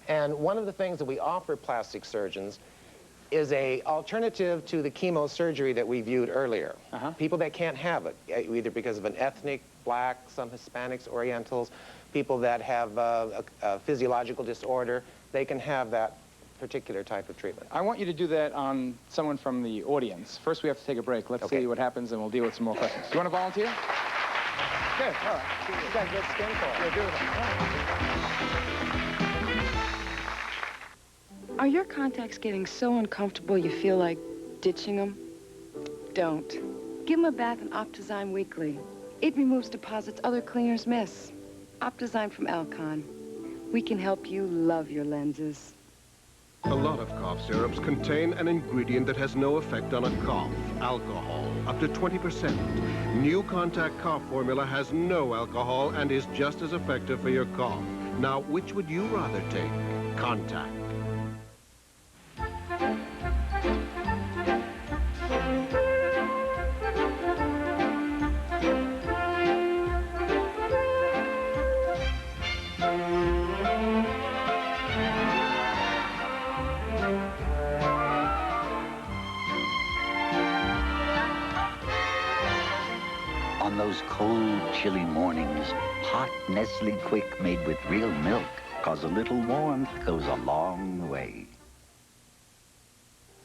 And one of the things that we offer plastic surgeons is a alternative to the chemosurgery that we viewed earlier. People that can't have it, either because of an ethnic, black, some Hispanics, Orientals, people that have a physiological disorder, they can have that particular type of treatment. I want you to do that on someone from the audience. First, we have to take a break. Let's see what happens, and we'll deal with some more questions. Do you want to volunteer? Good, all right. You've got good skin for it. Yeah, do it. Are your contacts getting so uncomfortable you feel like ditching them? Don't. Give them a bath in Optizyme weekly. It removes deposits other cleaners miss. Optizyme from Alcon. We can help you love your lenses. A lot of cough syrups contain an ingredient that has no effect on a cough, alcohol, up to 20%. New Contact Cough Formula has no alcohol and is just as effective for your cough. Now, which would you rather take? Contact. On those cold, chilly mornings, hot Nestle Quick made with real milk, 'cause a little warmth goes a long way.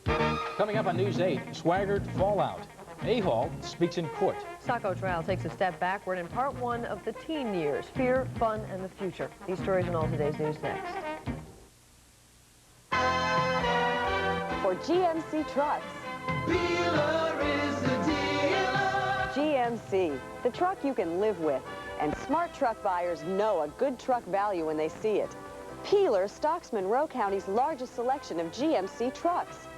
Coming up on News 8, Swaggart fallout. A-Hall speaks in court. Sacco trial takes a step backward in part one of the teen years, fear, fun, and the future. These stories and all today's news next. For GMC trucks. Dealer is the dealer. GMC, the truck you can live with. And smart truck buyers know a good truck value when they see it. Peeler stocks Monroe County's largest selection of GMC trucks.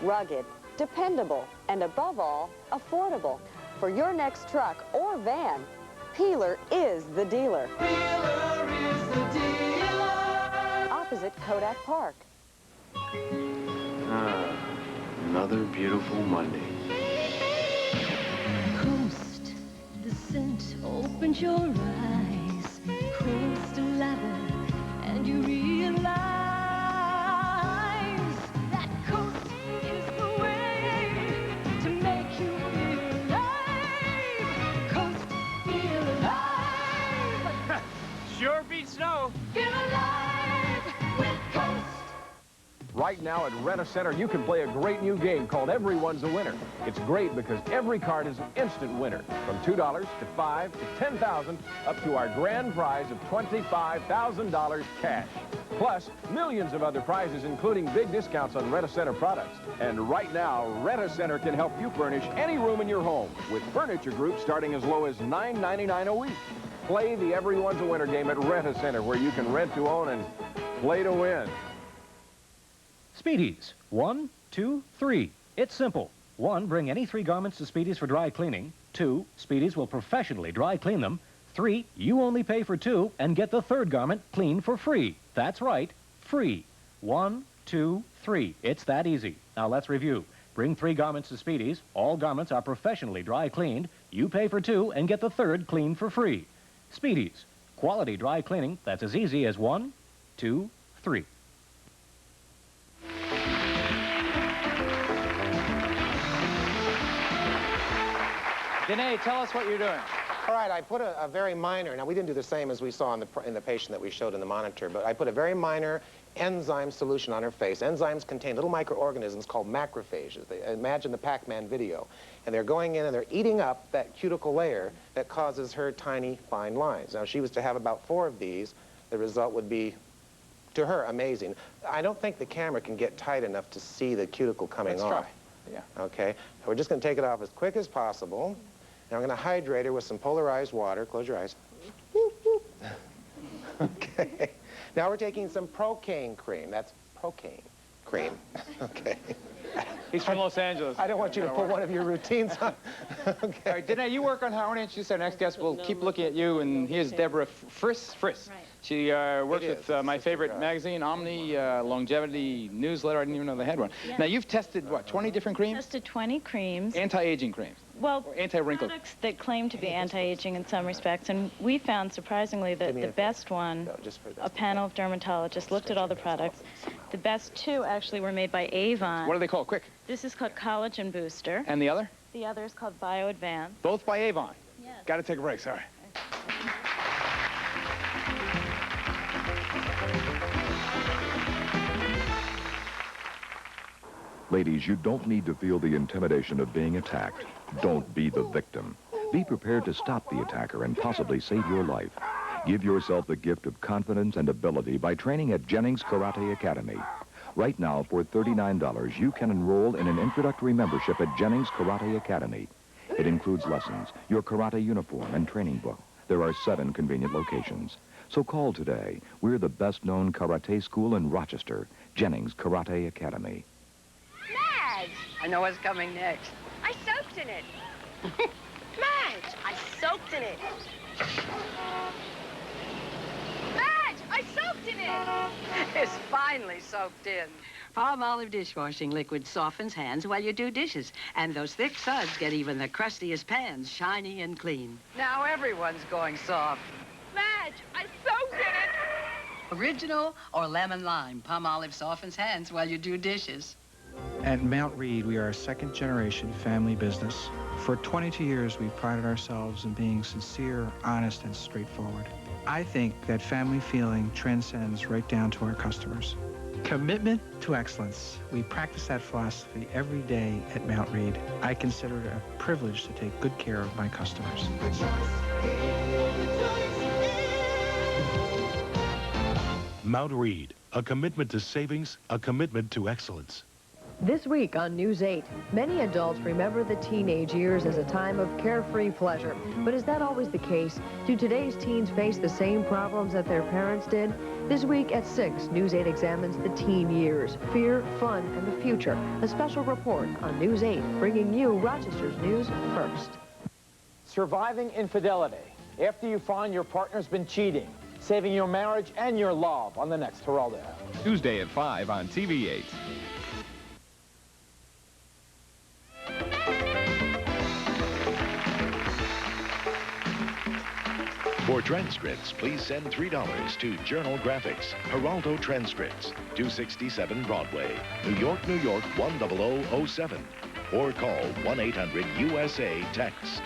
Rugged, dependable, and above all, affordable. For your next truck or van, Peeler is the dealer. Peeler is the dealer. Opposite Kodak Park. Another beautiful Monday. Coast, the scent opens your eyes. Coast a ladder, and you realize that coast is the way to make you feel alive. Coast, feel alive. Sure beats snow. Feel alive with Coast. Right now at Rochester, you can play a great new game called Everyone's a Winner. It's great because every card is an instant winner, from $2 to $5 to $10,000, up to our grand prize of $25,000 cash. Plus, millions of other prizes, including big discounts on Rochester products. And right now, Rochester can help you furnish any room in your home with furniture groups starting as low as $9.99 a week. Play the Everyone's a Winner game at Rochester, where you can rent to own and play to win. Speedies. 1, 2, 3. It's simple. 1, bring any 3 garments to Speedies for dry cleaning. 2, Speedies will professionally dry clean them. 3, you only pay for 2 and get the 3rd garment cleaned for free. That's right, free. 1, 2, 3. It's that easy. Now let's review. Bring 3 garments to Speedies. All garments are professionally dry cleaned. You pay for 2 and get the 3rd cleaned for free. Speedies. Quality dry cleaning that's as easy as 1, 2, 3. Danae, tell us what you're doing. All right, I put a very minor, now we didn't do the same as we saw in the patient that we showed in the monitor, but I put a very minor enzyme solution on her face. Enzymes contain little microorganisms called macrophages. Imagine the Pac-Man video. And they're going in and they're eating up that cuticle layer that causes her tiny, fine lines. Now, if she was to have about 4 of these, the result would be, to her, amazing. I don't think the camera can get tight enough to see the cuticle coming off. Let's try. Yeah. Okay, we're just going to take it off as quick as possible. Now I'm going to hydrate her with some polarized water. Close your eyes. Okay. Now we're taking some Procaine cream. That's Procaine cream. Okay. He's from Los Angeles. I don't want you to put one of your routines on. Okay. All right, Danae, you work on her. I want to introduce our next guest. We'll keep looking at you, and here's Deborah Friss. Right. She works with my favorite magazine, Omni Longevity Newsletter. I didn't even know they had one. Yeah. Now, you've tested, what, 20 different creams? Tested 20 creams. Anti-aging creams. Well, anti-wrinkle products that claim to be anti-aging in some respects, and we found, surprisingly, that the best one, a panel of dermatologists looked at all the products. The best 2 actually were made by Avon. What are they called? Quick. This is called Collagen Booster. And the other? The other is called Bio Advance. Both by Avon? Yes. Got to take a break, sorry. Ladies, you don't need to feel the intimidation of being attacked. Don't be the victim. Be prepared to stop the attacker and possibly save your life. Give yourself the gift of confidence and ability by training at Jennings Karate Academy. Right now, for $39, you can enroll in an introductory membership at Jennings Karate Academy. It includes lessons, your karate uniform, and training book. There are 7 convenient locations. So call today. We're the best-known karate school in Rochester, Jennings Karate Academy. Madge! I know what's coming next. I soaked in it. Madge! I soaked in it. Madge! I soaked in it! It's finally soaked in. Palmolive dishwashing liquid softens hands while you do dishes. And those thick suds get even the crustiest pans shiny and clean. Now everyone's going soft. Madge! I soaked in it! Original or lemon lime. Palmolive softens hands while you do dishes. At Mount Reed, we are a second-generation family business. For 22 years, we've prided ourselves in being sincere, honest, and straightforward. I think that family feeling transcends right down to our customers. Commitment to excellence. We practice that philosophy every day at Mount Reed. I consider it a privilege to take good care of my customers. Mount Reed, a commitment to savings, a commitment to excellence. This week on News 8, many adults remember the teenage years as a time of carefree pleasure. But is that always the case? Do today's teens face the same problems that their parents did? This week at 6, News 8 examines the teen years, fear, fun, and the future. A special report on News 8, bringing you Rochester's news first. Surviving infidelity after you find your partner's been cheating. Saving your marriage and your love on the next Geraldo. Tuesday at 5 on TV 8. For transcripts, please send $3 to Journal Graphics, Geraldo Transcripts, 267 Broadway, New York, 10007. Or call 1-800-USA-TEXT.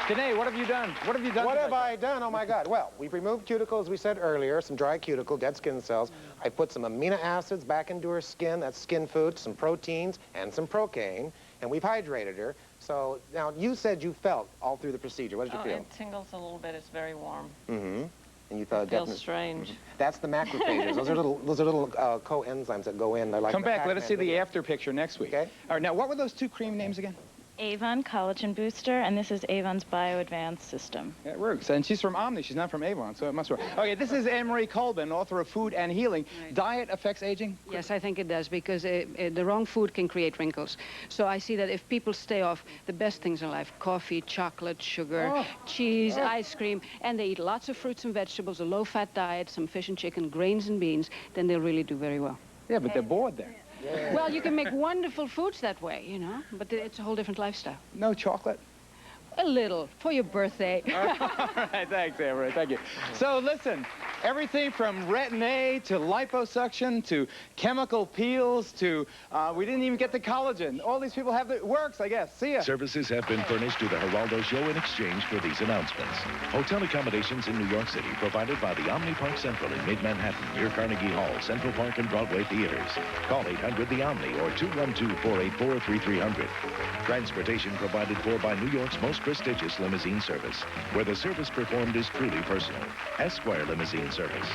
Danae, what have you done? What have you done? What have I done? Oh, my God. Well, we've removed cuticle, as we said earlier, some dry cuticle, dead skin cells. I put some amino acids back into her skin, that's skin food, some proteins, and some procaine, and we've hydrated her. So, now, you said you felt all through the procedure. What did you feel? It tingles a little bit. It's very warm. Mm-hmm. And you thought it feels strange. That's the macrophages. Those are little coenzymes that go in. They're like Come back. Let us see the after picture next week. Okay. All right. Now, what were those 2 cream names again? Avon Collagen Booster, and this is Avon's BioAdvance system. It works. And she's from Omni. She's not from Avon, so it must work. Okay, this is Anne-Marie Colbin, author of Food and Healing. Right. Diet affects aging? Yes, I think it does, because the wrong food can create wrinkles. So I see that if people stay off the best things in life, coffee, chocolate, sugar, cheese, ice cream, and they eat lots of fruits and vegetables, a low-fat diet, some fish and chicken, grains and beans, then they'll really do very well. Yeah, but they're bored there. Yeah. Well, you can make wonderful foods that way, you know, but it's a whole different lifestyle. No chocolate? A little, for your birthday. All right, thanks, Anne-Marie, thank you. So, listen, everything from retin-A to liposuction to chemical peels to, we didn't even get to collagen. All these people have it works, I guess. See ya. Services have been furnished to the Geraldo Show in exchange for these announcements. Hotel accommodations in New York City provided by the Omni Park Central in Mid-Manhattan, near Carnegie Hall, Central Park, and Broadway theaters. Call 800-THE-OMNI or 212-484-3300. Transportation provided for by New York's most prestigious limousine service, where the service performed is truly personal. Esquire Limousine Service.